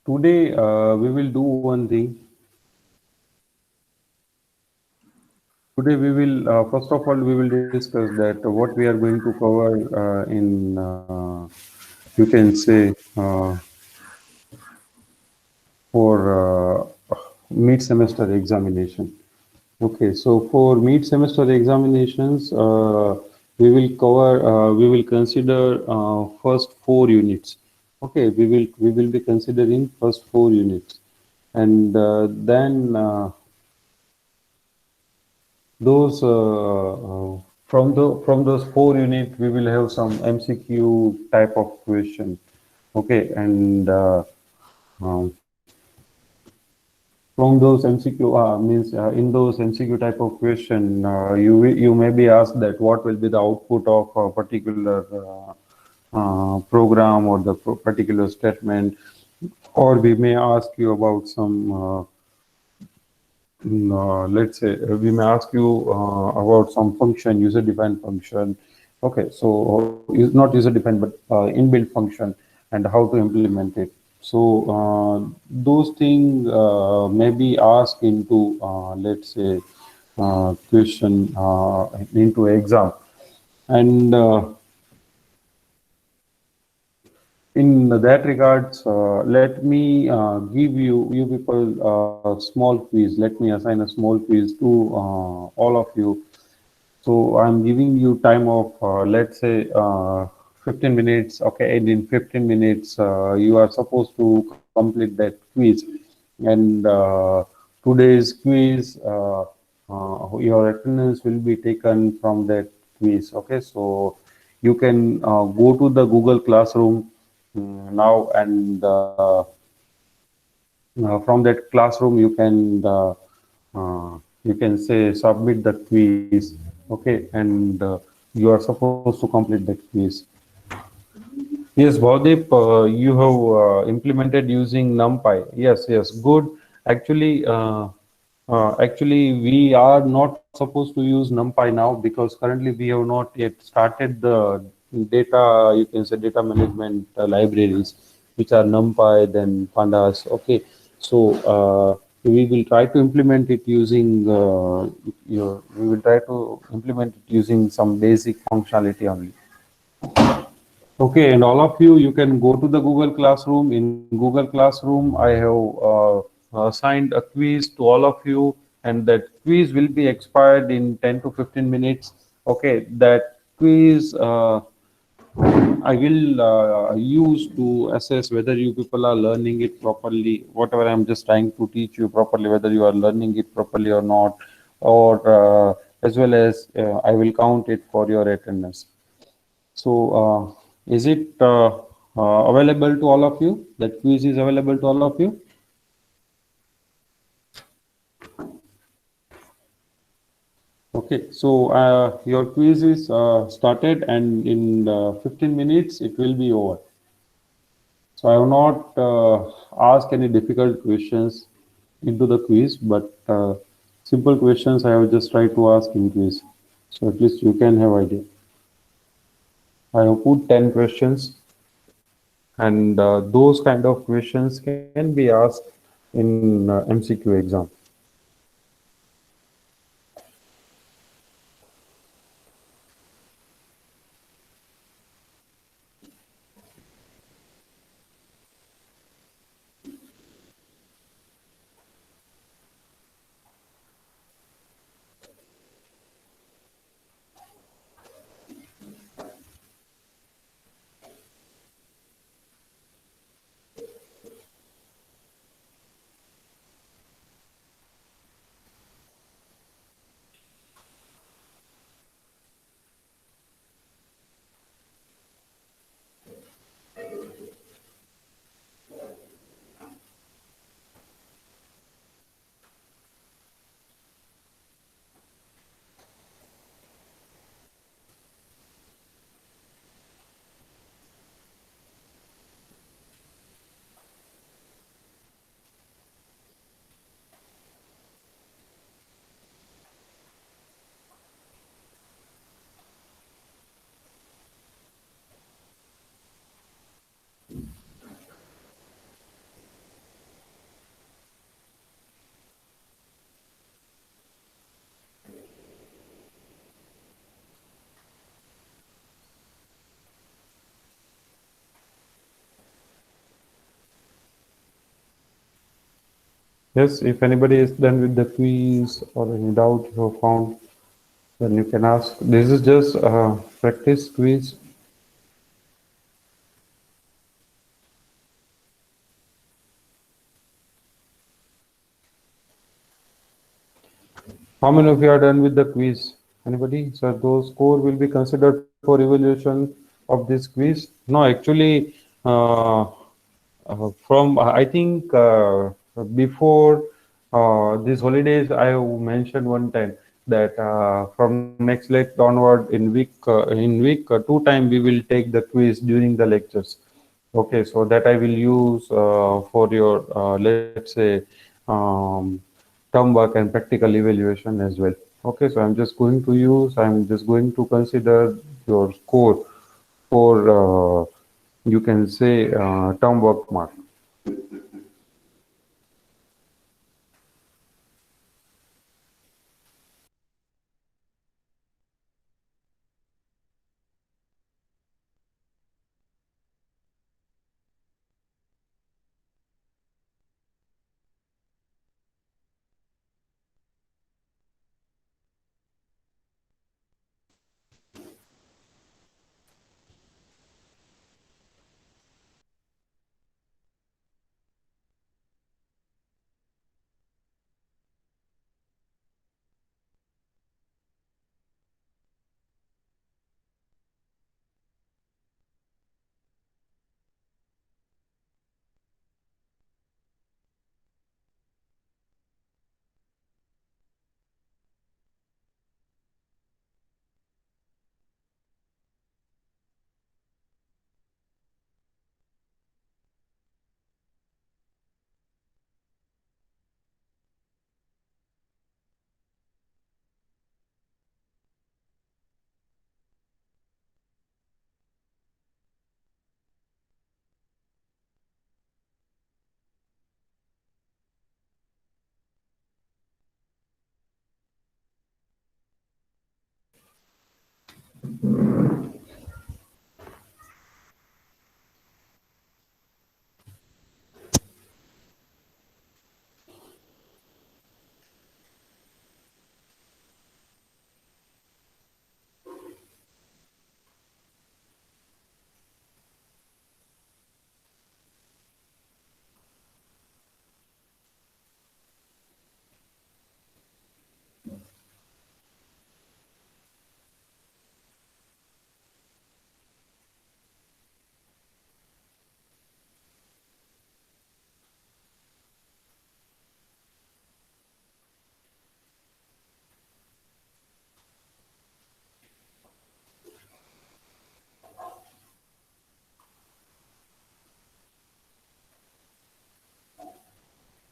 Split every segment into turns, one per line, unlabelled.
Today, we will do one thing. Today, we will, first of all, we will discuss that what we are going to cover you can say, for mid-semester examination. Okay, so for mid-semester examinations, we will consider first 4 units. Okay, we will be considering first 4 units, and then those from those 4 units we will have some MCQ type of question. Okay, and um, from those MCQ means in those MCQ type of question, you may be asked that what will be the output of a particular program or the particular statement, or we may ask you about some let's say we may ask you about some function, user-defined function. Okay, so is not user-defined but inbuilt function, and how to implement it. So those things may be asked into let's say question into exam, and in that regards, let me give you people a small quiz. Let me assign a small quiz to all of you. So I'm giving you time of let's say 15 minutes. Okay, and in 15 minutes you are supposed to complete that quiz. And today's quiz, your attendance will be taken from that quiz. Okay, so you can go to the Google Classroom now, and from that classroom you can say submit the quiz. Okay, and you are supposed to complete that quiz. Yes, Bhavdeep, you have implemented using NumPy. Yes, yes, good. Actually, actually, we are not supposed to use NumPy now because currently we have not yet started the data, you can say data management libraries, which are NumPy, then Pandas. Okay, so we will try to implement it using we will try to implement it using some basic functionality only. Okay, and all of you, you can go to the Google Classroom. In Google Classroom, I have assigned a quiz to all of you, and that quiz will be expired in 10 to 15 minutes. Okay, that quiz I will use to assess whether you people are learning it properly, whatever I'm just trying to teach you properly, whether you are learning it properly or not, or as well as I will count it for your attendance. So, is it available to all of you? That quiz is available to all of you? Okay, so your quiz is started, and in 15 minutes it will be over. So, I have not asked any difficult questions into the quiz, but simple questions I have just tried to ask in quiz. So, at least you can have idea. I have put 10 questions, and those kind of questions can be asked in MCQ exam. Yes, if anybody is done with the quiz or any doubt you have found, then you can ask. This is just a practice quiz. How many of you are done with the quiz? Anybody? So those score will be considered for evaluation of this quiz. No, actually, from I think before these holidays, I have mentioned one time that from next week onward, in week 2 time we will take the quiz during the lectures. Okay, so that I will use for your let's say um, term work and practical evaluation as well. Okay, so I'm just going to consider your score for you can say term work mark.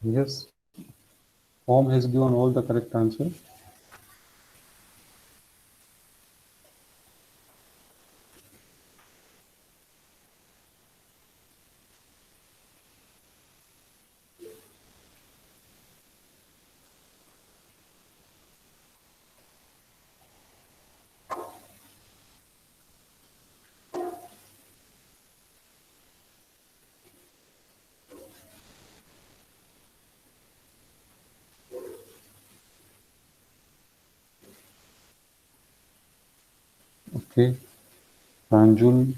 Yes, Om has given all the correct answer. Okay, Pranjul.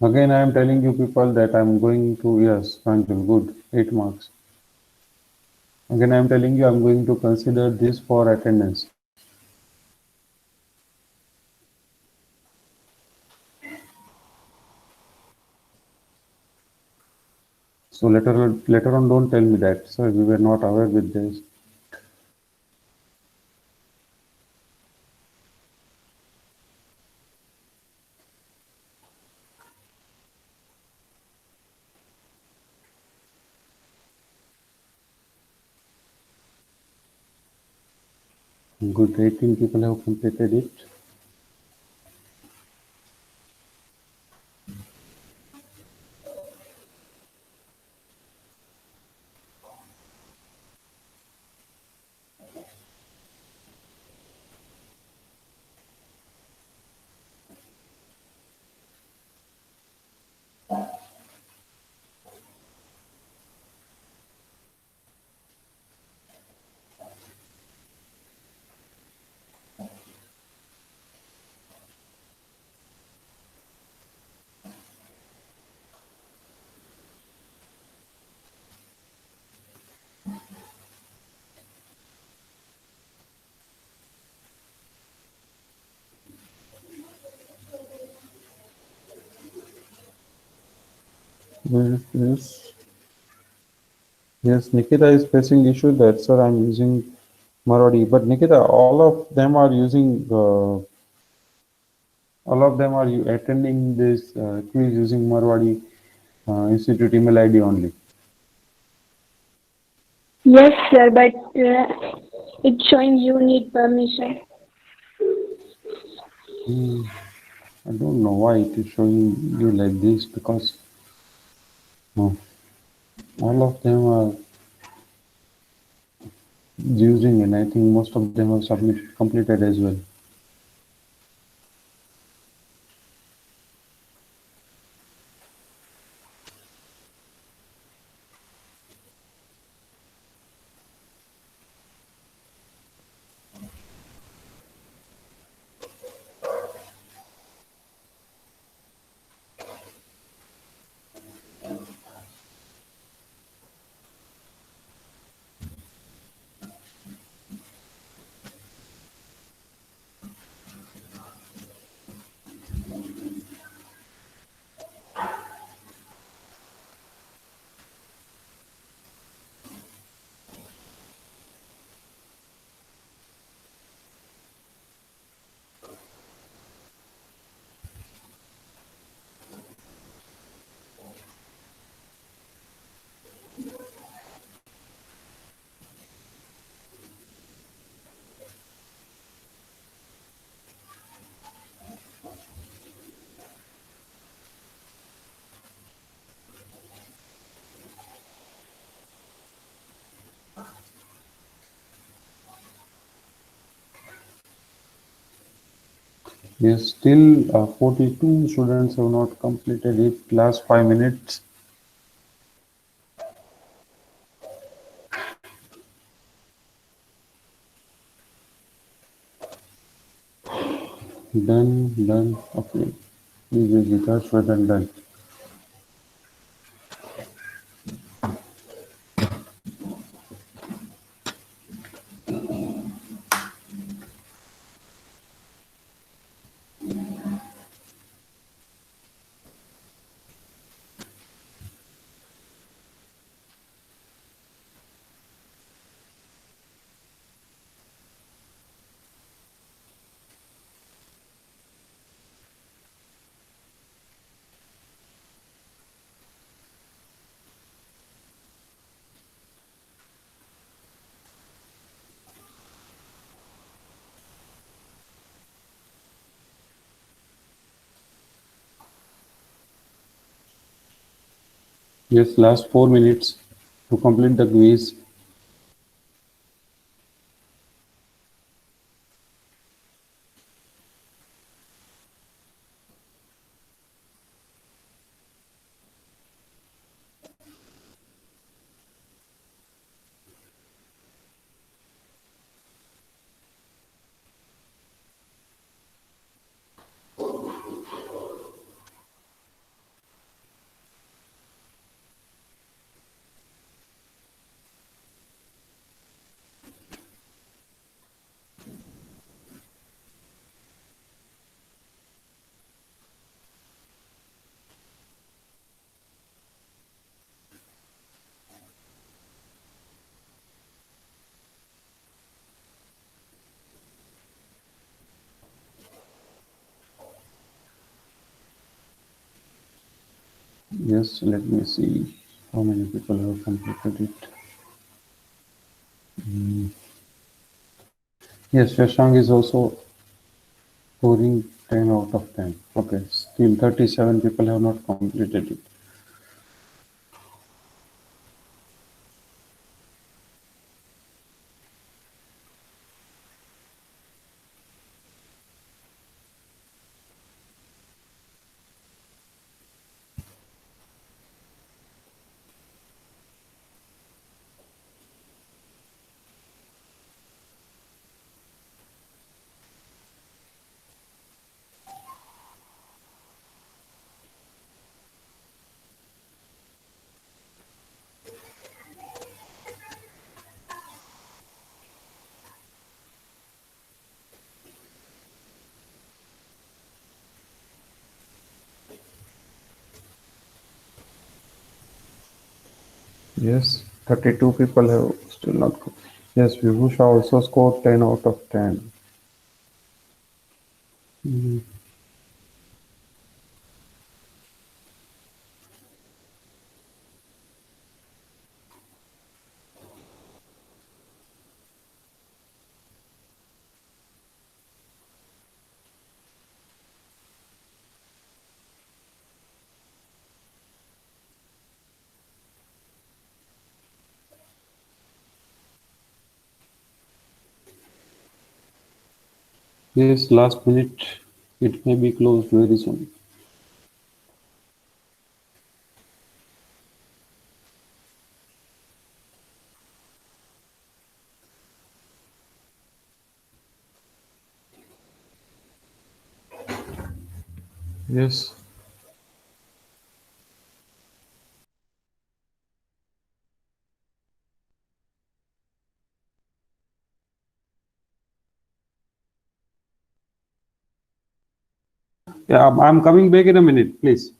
Again, I am telling you people that I'm going to, yes, Pranjul, good, 8 marks. Again, I am telling you I'm going to consider this for attendance. So later on, don't tell me that. So we were not aware with this. Good, 18 people have completed it. Yes, yes, yes. Nikita is facing issue that sir I'm using Marodi, but Nikita, all of them are you attending this quiz using Marwadi Institute email ID only.
Yes, sir, but it's showing you need permission.
Hmm, I don't know why it is showing you like this because no, all of them are using and I think most of them have submitted completed as well. Yes, still 42 students have not completed it. Last 5 minutes. Done, done. Okay. Easy, that's well done. Yes, last 4 minutes to complete the quiz. Yes, let me see how many people have completed it. Yes, Shashank is also scoring 10 out of 10. Okay, still 37 people have not completed it. Yes, 32 people have still not. Yes, Vibhusha also scored 10 out of 10. Mhm. Yes, last minute. It may be closed very soon. Yes. Yeah, I'm coming back in a minute, please.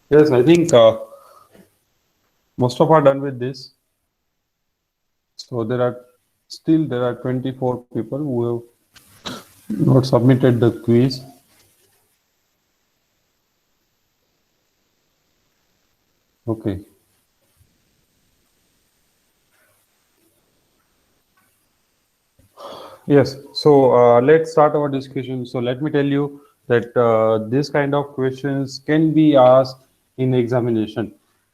Yes, I think most of are done with this. So there are 24 people who have not submitted the quiz. Okay. Yes. So let's start our discussion. So let me tell you that this kind of questions can be asked in examination.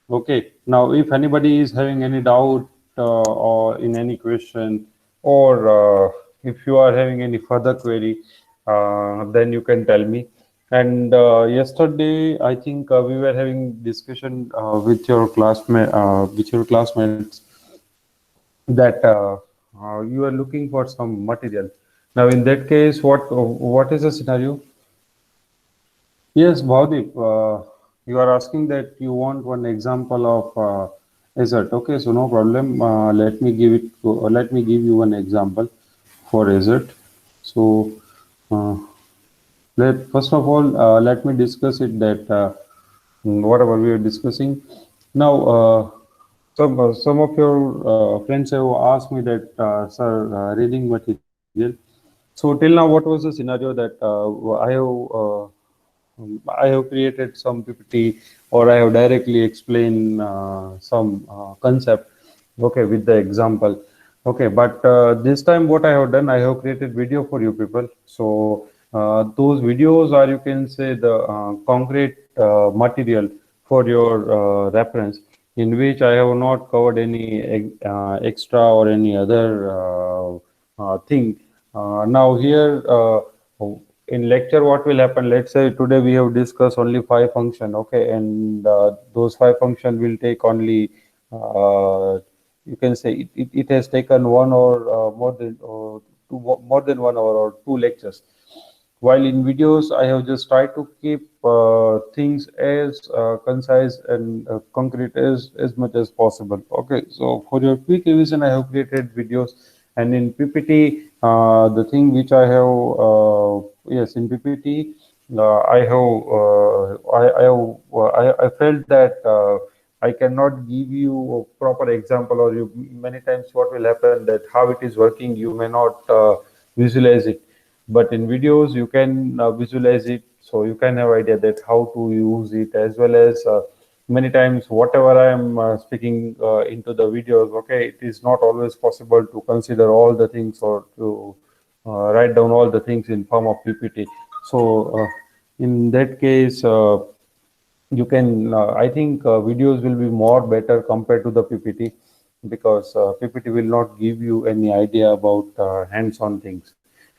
Okay, now if anybody is having any doubt or in any question, or if you are having any further query, then you can tell me. And yesterday, I think we were having discussion with your classmates that you are looking for some material. Now, in that case, what is the scenario? Yes, Bhavdeep, you are asking that you want one example of Azure. Okay, so no problem. Let me give you one example for Azure. So, uh, first of all, let me discuss it that whatever we are discussing. Now, some of your friends have asked me that, sir, reading material. So till now, what was the scenario that I have created some PPT, or I have directly explained some concept, okay, with the example. Okay, but this time what I have done, I have created video for you people. So those videos are, you can say, the concrete material for your reference, in which I have not covered any extra or any other thing. Now here, in lecture, what will happen? Let's say today we have discussed only five function, okay, and those five function will take only, you can say, it has taken one or more than 1 hour or two lectures. While in videos, I have just tried to keep things as concise and concrete as much as possible. Okay, so for your quick revision, I have created videos, and in PPT, the thing which I have, yes, in PPT, I felt that I cannot give you a proper example, or you many times what will happen that how it is working, you may not visualize it, but in videos you can visualize it, so you can have idea that how to use it, as well as many times whatever I am speaking into the videos, okay, it is not always possible to consider all the things, or to write down all the things in form of PPT. So in that case, you can I think videos will be more better compared to the PPT, because PPT will not give you any idea about hands-on things.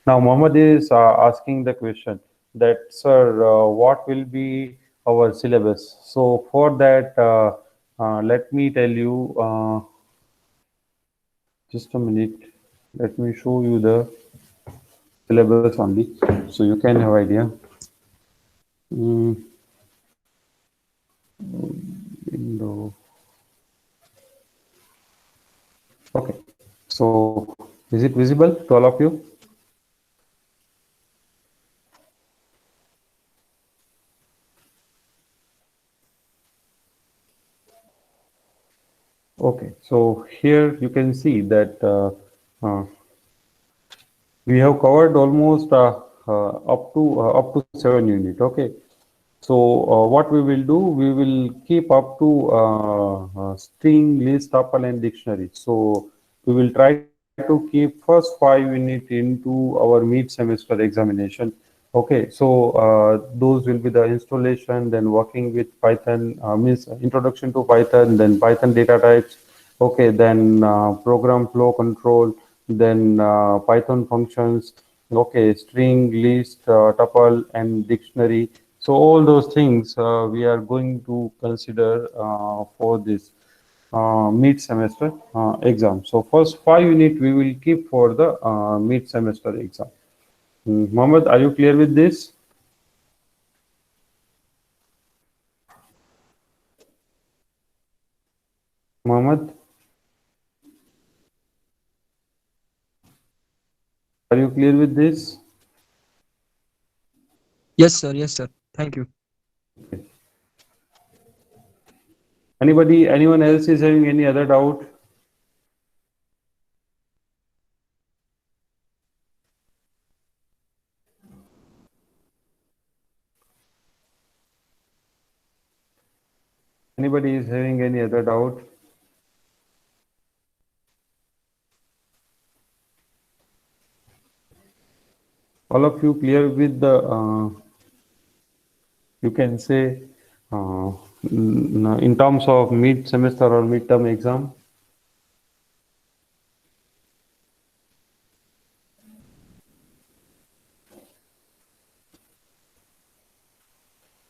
Now Mohammed is asking the question that, sir, what will be our syllabus? So for that, let me tell you, just a minute, let me show you the syllabus only, so you can have idea. mm, Window. Okay, so is it visible to all of you? Okay, so here you can see that we have covered almost up to 7 unit. Okay, so what we will do, we will keep up to string, list, tuple, and dictionary. So we will try to keep first 5 unit into our mid-semester examination. Okay, so those will be the installation, then working with Python, means introduction to Python, then Python data types. Okay, then program flow control, then Python functions. Okay, string, list, tuple, and dictionary. So all those things we are going to consider for this mid-semester exam. So first 5 unit we will keep for the mid-semester exam. Mohammed, are you clear with this? Mohammed, are you clear with this?
Yes, sir. Yes, sir. Thank you.
Anyone else is having any other doubt? Anybody is having any other doubt? All of you clear with the You can say in terms of mid semester or midterm exam.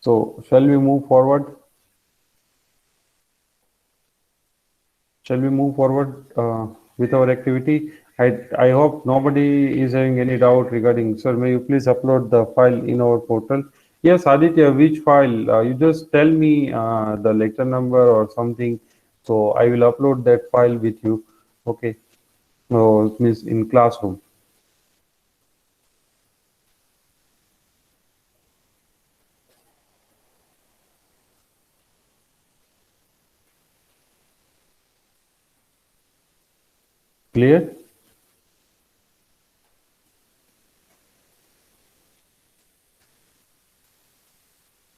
So shall we move forward? Shall we move forward with our activity? I hope nobody is having any doubt regarding. Sir, may you please upload the file in our portal? Yes, Aditya, which file? You just tell me the lecture number or something. So I will upload that file with you. Okay. Oh, it means in classroom. Clear?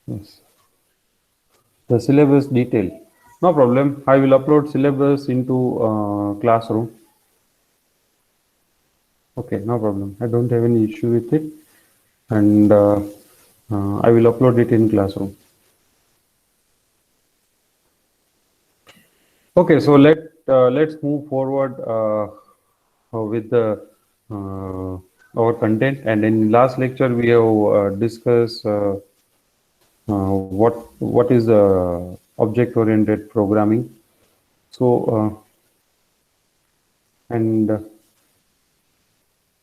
Yes. The syllabus detail. No problem. I will upload syllabus into classroom. Okay, no problem. I don't have any issue with it. And I will upload it in classroom. Okay, so let's move forward with the our content. And in last lecture we have discussed what is object oriented programming. So and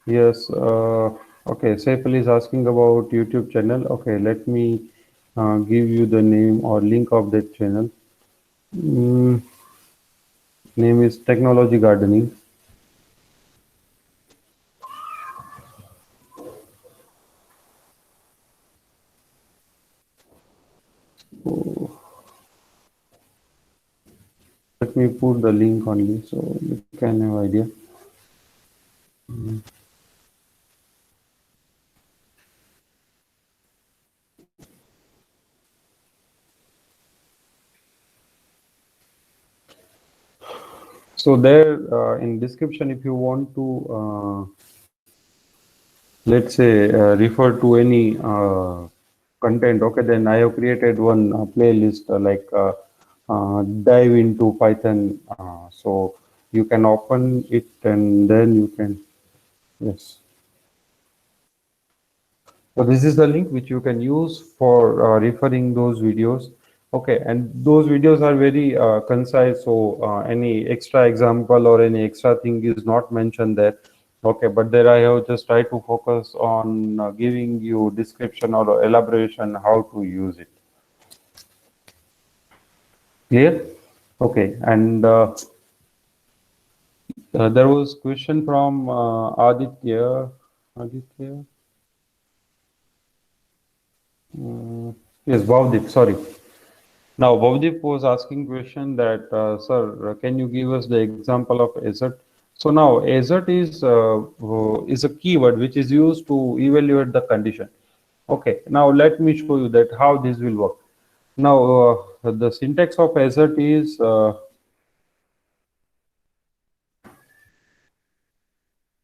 yes, okay. Saifal is asking about YouTube channel. Okay, let me give you the name or link of that channel. Mm, Name is Technology Gardening. So let me put the link only so you can have idea. So there in description, if you want to let's say refer to any content, okay, then I have created one playlist like dive into Python. So you can open it and then you can, yes. So this is the link which you can use for referring those videos. Okay, and those videos are very concise, so any extra example or any extra thing is not mentioned there. Okay, but there I have just tried to focus on giving you description or elaboration how to use it. Clear? Okay, and there was question from Aditya. Aditya. Yes, Bhavdeep, sorry. Now, Bhavdeep was asking question that, sir, can you give us the example of assert? So now, assert is a keyword which is used to evaluate the condition. Okay, now let me show you that how this will work. Now, the syntax of assert is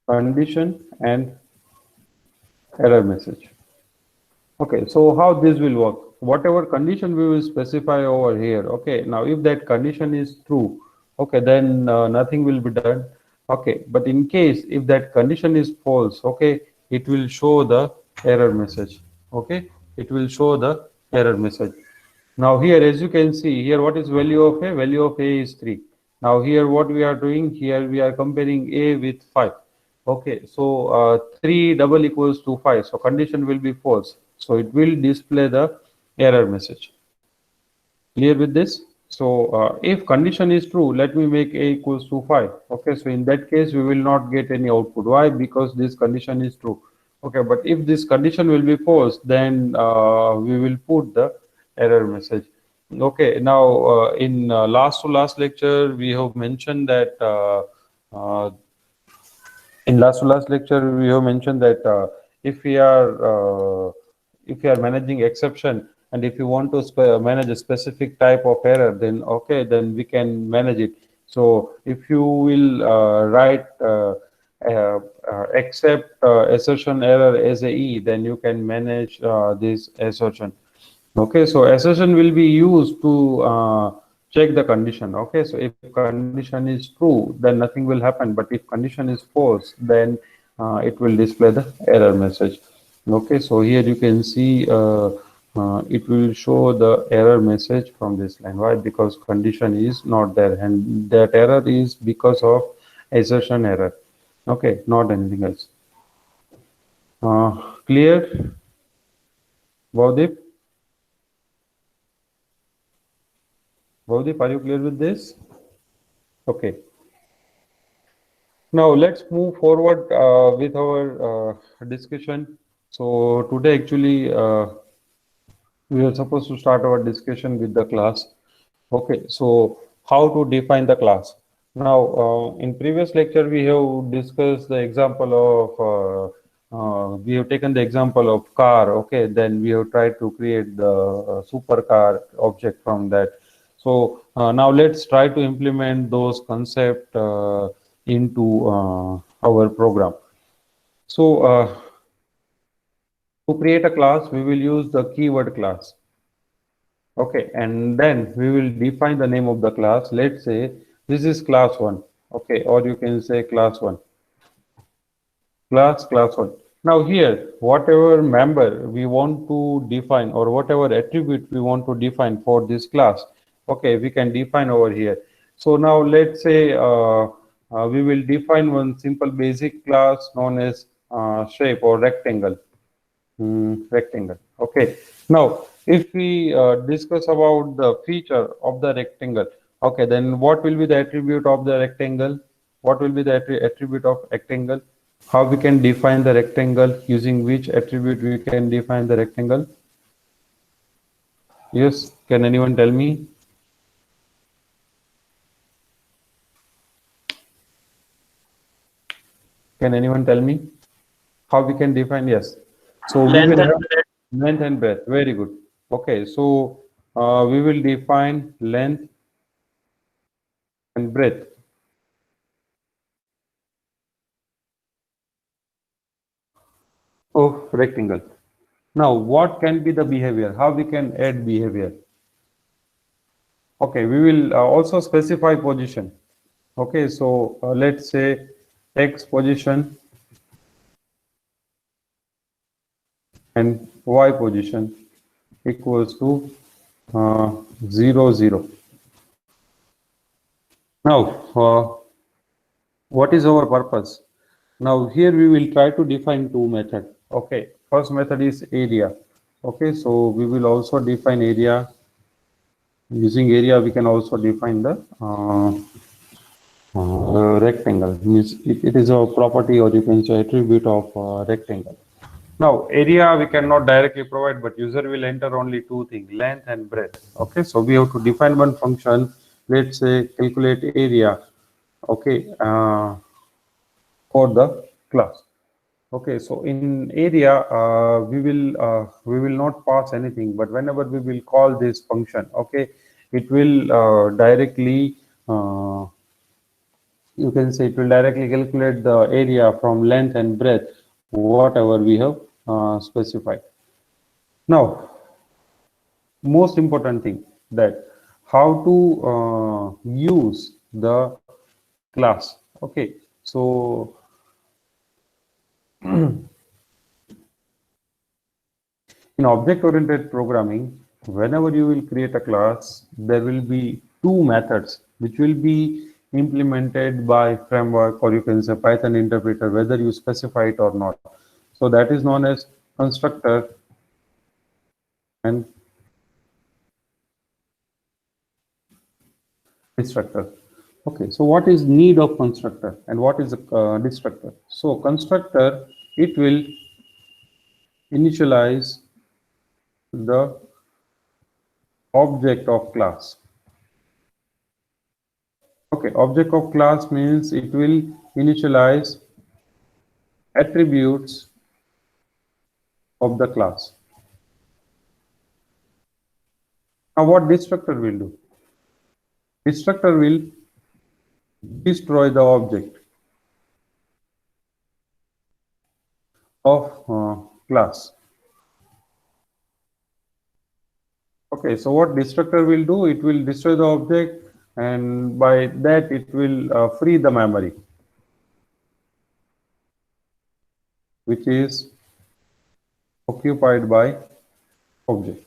condition and error message. Okay, so how this will work? Whatever condition we will specify over here. Okay, now if that condition is true, okay, then nothing will be done. Okay, but in case if that condition is false, okay, it will show the error message. Okay, it will show the error message. Now here, as you can see here, what is value of a? Value of a is 3. Now here, what we are doing here, we are comparing a with 5. Okay, so 3 double equals to 5. So condition will be false. So it will display the error message. Clear with this? So if condition is true, let me make a equals to 5. Okay, so in that case, we will not get any output. Why? Because this condition is true. Okay, but if this condition will be false, then we will put the error message. Okay, now in last to last lecture, we have mentioned that uh, in last to last lecture we have mentioned that if we are managing exception and if you want to manage a specific type of error, then okay, then we can manage it. So if you will write accept assertion error as a e, then you can manage this assertion. Okay, so assertion will be used to check the condition. Okay, so if condition is true, then nothing will happen. But if condition is false, then it will display the error message. Okay, so here you can see it will show the error message from this line. Why? Because condition is not there, and that error is because of assertion error. Okay, not anything else. Clear, Vaudip? Vaudip, are you clear with this? Okay. Now let's move forward with our discussion. So today actually we are supposed to start our discussion with the class. Okay, so how to define the class? Now in previous lecture we have discussed the example of we have taken the example of car. Okay, then we have tried to create the supercar object from that. So now let's try to implement those concepts into our program. So to create a class, we will use the keyword class. Okay, and then we will define the name of the class. Let's say this is class 1. Okay, or you can say class 1. Class 1. Now here, whatever member we want to define or whatever attribute we want to define for this class, okay, we can define over here. So now let's say we will define one simple basic class known as shape or rectangle. Rectangle. Okay. Now, if we discuss about the feature of the rectangle, okay, then what will be the attribute of the rectangle? What will be the attribute of rectangle? How we can define the rectangle? Using which attribute we can define the rectangle? Yes, can anyone tell me? Can anyone tell me how we can define? Yes. So we
Length
will
and
have length and breadth. Very good. Okay. So we will define length and breadth of rectangle. Now, what can be the behavior? How we can add behavior? Okay, we will also specify position. Okay, so let's say x position and y position equals to 0, 0. Now, what is our purpose? Now, here we will try to define two methods. Okay, first method is area. Okay, so we will also define area. Using area, we can also define the rectangle. Means it is a property or you can say attribute of rectangle. Now, area we cannot directly provide, but user will enter only two things, length and breadth. Okay, so we have to define one function. Let's say calculate area. Okay, for the class. Okay, so in area we will not pass anything, but whenever we will call this function, okay, it will directly you can say it will directly calculate the area from length and breadth, whatever we have specified. Now, most important thing that how to use the class. Okay, so in object-oriented programming, whenever you will create a class, there will be two methods which will be implemented by framework or you can say Python interpreter, whether you specify it or not. So that is known as constructor and destructor. Okay, so what is need of constructor and what is a destructor? So constructor, it will initialize the object of class. Okay, object of class means it will initialize attributes of the class. Now what destructor will do? Destructor will destroy the object of class. Okay, so what destructor will do, it will destroy the object, and by that it will free the memory, which is occupied by object.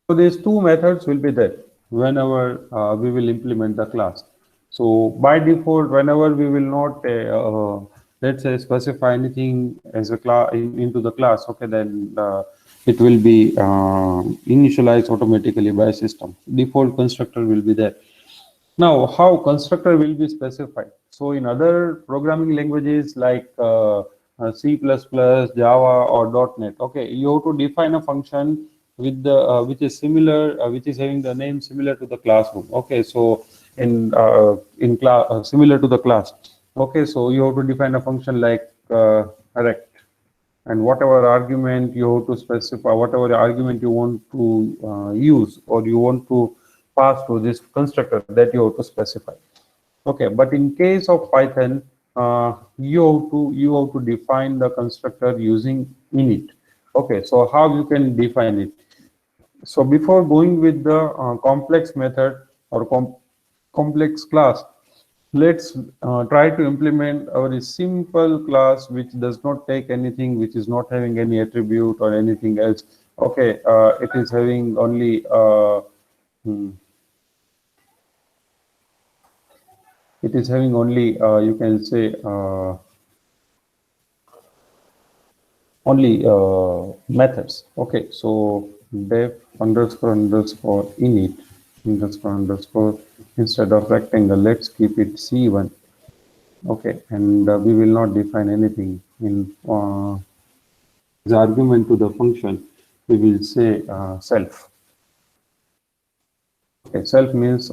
So these two methods will be there whenever we will implement the class. So by default, whenever we will not, let's say, specify anything as a class into the class, okay, then it will be initialized automatically by system. Default constructor will be there. Now, how constructor will be specified? So in other programming languages like C++, Java, or .NET, okay, you have to define a function with the which is similar, which is having the name similar to the classroom. Okay, so in class similar to the class. Okay, so you have to define a function like rect, and whatever argument you have to specify, whatever argument you want to use or you want to pass to this constructor, that you have to specify. Okay, but in case of Python, you have to define the constructor using init. Okay, so how you can define it? So before going with the complex method or complex class, let's try to implement a very simple class which does not take anything, which is not having any attribute or anything else. Okay, it is having only you can say only methods. Okay, so def underscore underscore init underscore underscore, instead of rectangle, let's keep it C1. Okay, and we will not define anything in as argument to the function. We will say self. Okay, self means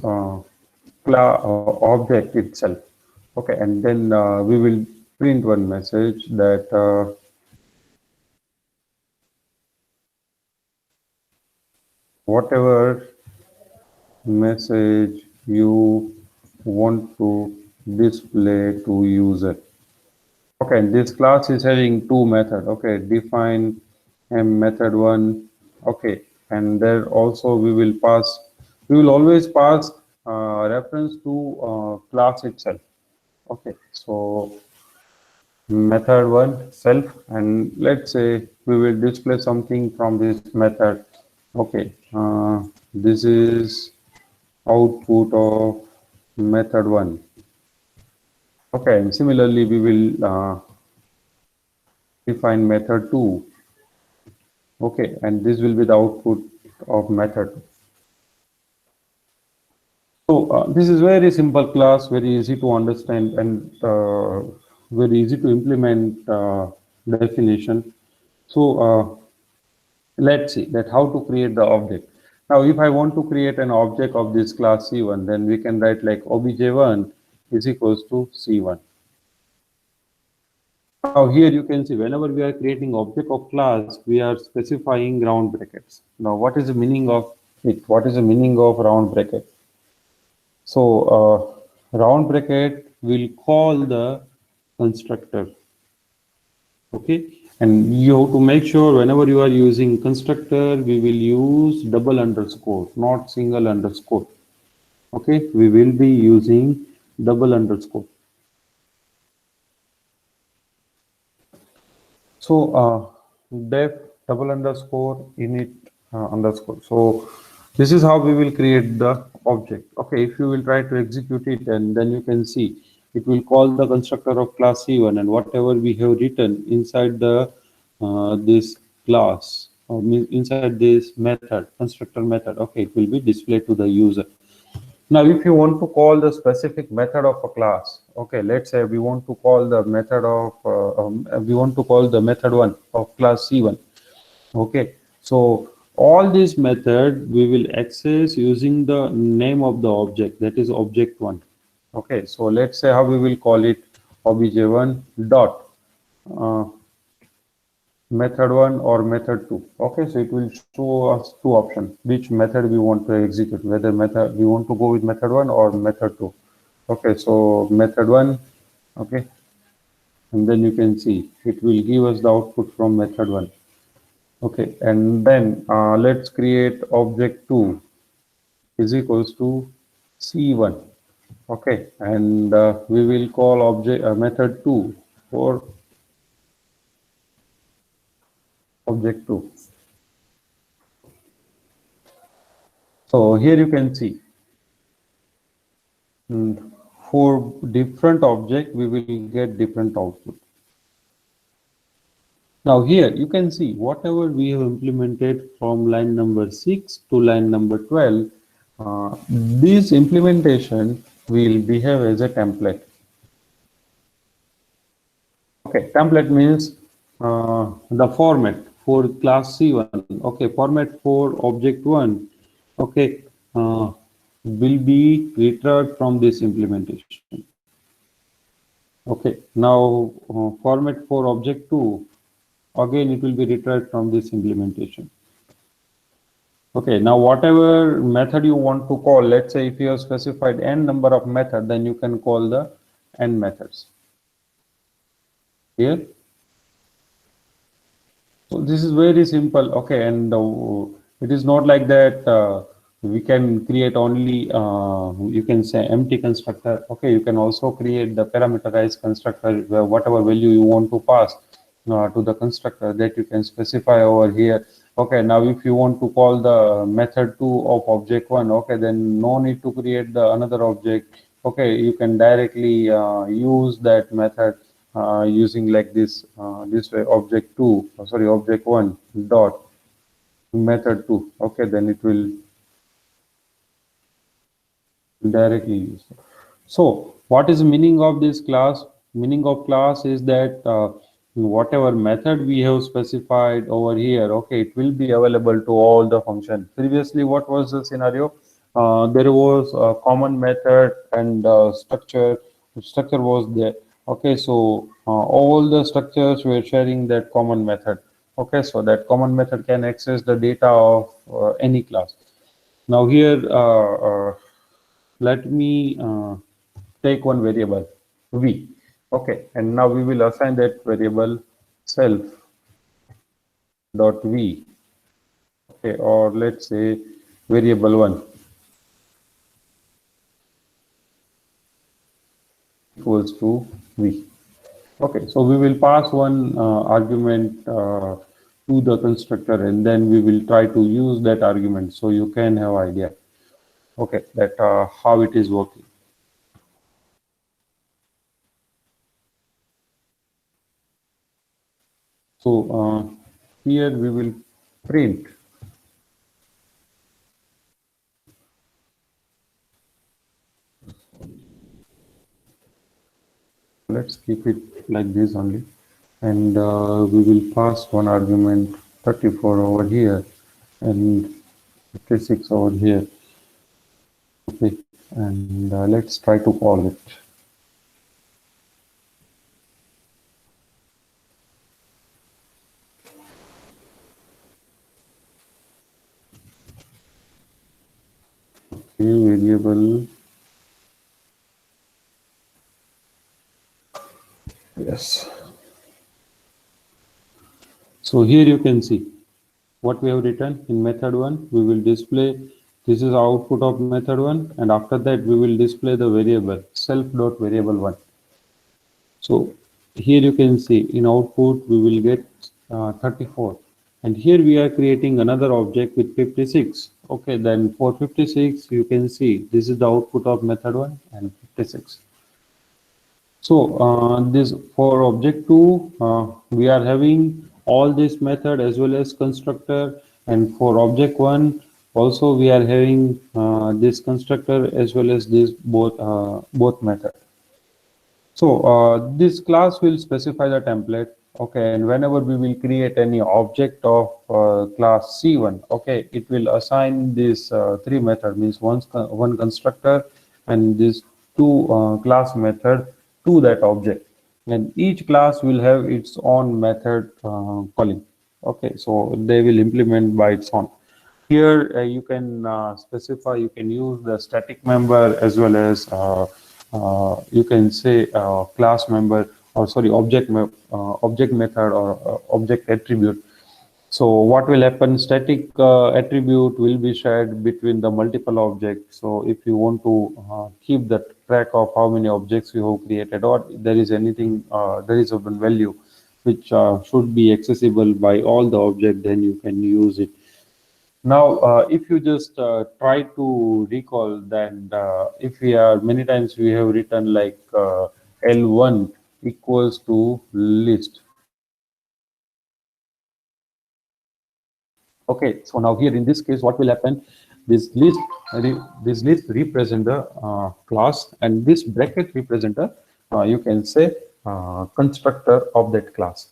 object itself. Okay, and then we will print one message that whatever message you want to display to user. Okay, and this class is having two methods. Okay, define method one. Okay, and there also we will always pass reference to class itself. Okay, so method one self, and let's say we will display something from this method. Okay, this is output of method one. Okay, and similarly we will define method two. Okay, and this will be the output of method. So this is very simple class, very easy to understand, and very easy to implement definition. So let's see that how to create the object. Now, if I want to create an object of this class C1, then we can write like obj1 is equals to C1. Now here you can see whenever we are creating object of class, we are specifying round brackets. Now what is the meaning of it? What is the meaning of round bracket? So round bracket will call the constructor. Okay, and you have to make sure whenever you are using constructor, we will use double underscore, not single underscore. Okay, we will be using double underscore. So def double underscore init underscore. So this is how we will create the object. Okay, if you will try to execute it, and then you can see it will call the constructor of class C1, and whatever we have written inside the this class or inside this method, constructor method, okay, it will be displayed to the user. Now, if you want to call the specific method of a class, okay, let's say we want to call the method of we want to call the method one of class C1. Okay, so all these method we will access using the name of the object, that is object one. Okay, so let's say how we will call it, obj1 dot method one or method two. Okay, so it will show us two options, which method we want to execute, whether method we want to go with method one or method two. Okay, so method one, okay, and then you can see it will give us the output from method one. Okay, and then let's create object 2 is equals to C1. Okay, and we will call object method 2 for object 2. So here you can see for different object we will get different output. Now here you can see whatever we have implemented from line number 6 to line number 12, this implementation will behave as a template. Okay, template means the format for class C1. Okay, format for object 1. Okay, will be retrieved from this implementation. Okay, now format for object 2. Again, it will be retrieved from this implementation. Okay, now whatever method you want to call, let's say if you have specified n number of method, then you can call the n methods. Here. So this is very simple. Okay, and it is not like that we can create only, you can say empty constructor. Okay, you can also create the parameterized constructor where whatever value you want to pass to the constructor that you can specify over here. Okay, now if you want to call the method 2 of object 1, okay, then no need to create the another object. Okay, you can directly use that method using like this way object 2, sorry, object 1 dot method 2. Okay, then it will directly use. So what is the meaning of this class? Meaning of class is that whatever method we have specified over here, okay, it will be available to all the function. Previously, what was the scenario? There was a common method and structure was there. Okay, so all the structures were sharing that common method. Okay, so that common method can access the data of any class. Now here let me take one variable v. Okay, and now we will assign that variable self dot v. Okay, or let's say variable 1 equals to v. Okay, so we will pass one argument to the constructor, and then we will try to use that argument so you can have idea. Okay, that how it is working. So here we will print let's keep it like this only, and we will pass one argument 34 over here and 56 over here. Okay, and let's try to call it. Okay, variable. Yes. So here you can see what we have written in method 1. We will display, this is output of method 1, and after that we will display the variable self.variable 1. So here you can see in output we will get 34, and here we are creating another object with 56. Okay, then for 56 you can see this is the output of method 1 and 56. So this for object 2 we are having all this method as well as constructor, and for object 1 also we are having this constructor as well as this both method. So this class will specify the template. Okay, and whenever we will create any object of class C1, okay, it will assign this 3 method, means one constructor and this 2 class method to that object, and each class will have its own method calling. Okay, so they will implement by its own. Here you can specify, you can use the static member as well as you can say class member, or sorry, object method or object attribute. So what will happen? Static attribute will be shared between the multiple objects. So if you want to keep the track of how many objects you have created, or there is anything, there is a one value which should be accessible by all the objects, then you can use it. Now, if you just try to recall that if we are many times we have written like L1 equals to list. Okay, so now here in this case, what will happen? This list represent the class, and this bracket represent the you can say constructor of that class.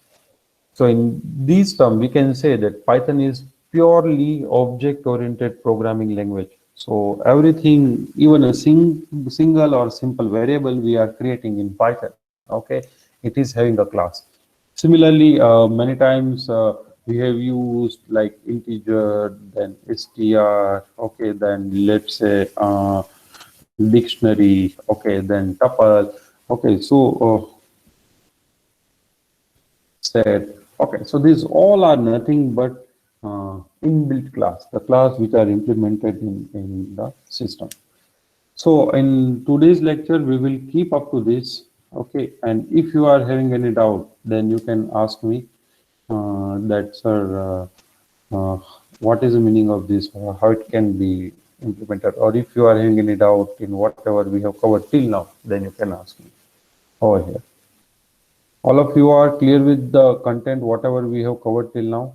So in these terms, we can say that Python is purely object-oriented programming language. So everything, even a single or simple variable we are creating in Python, okay, it is having a class. Similarly, many times we have used like integer, then str, okay, then let's say dictionary, okay, then tuple, okay, so set. Okay, so these all are nothing but inbuilt class, the class which are implemented in the system. So in today's lecture, we will keep up to this. Okay, and if you are having any doubt, then you can ask me that, sir, what is the meaning of this, or how it can be implemented, or if you are having any doubt in whatever we have covered till now, then you can ask me over here. All of you are clear with the content, whatever we have covered till now?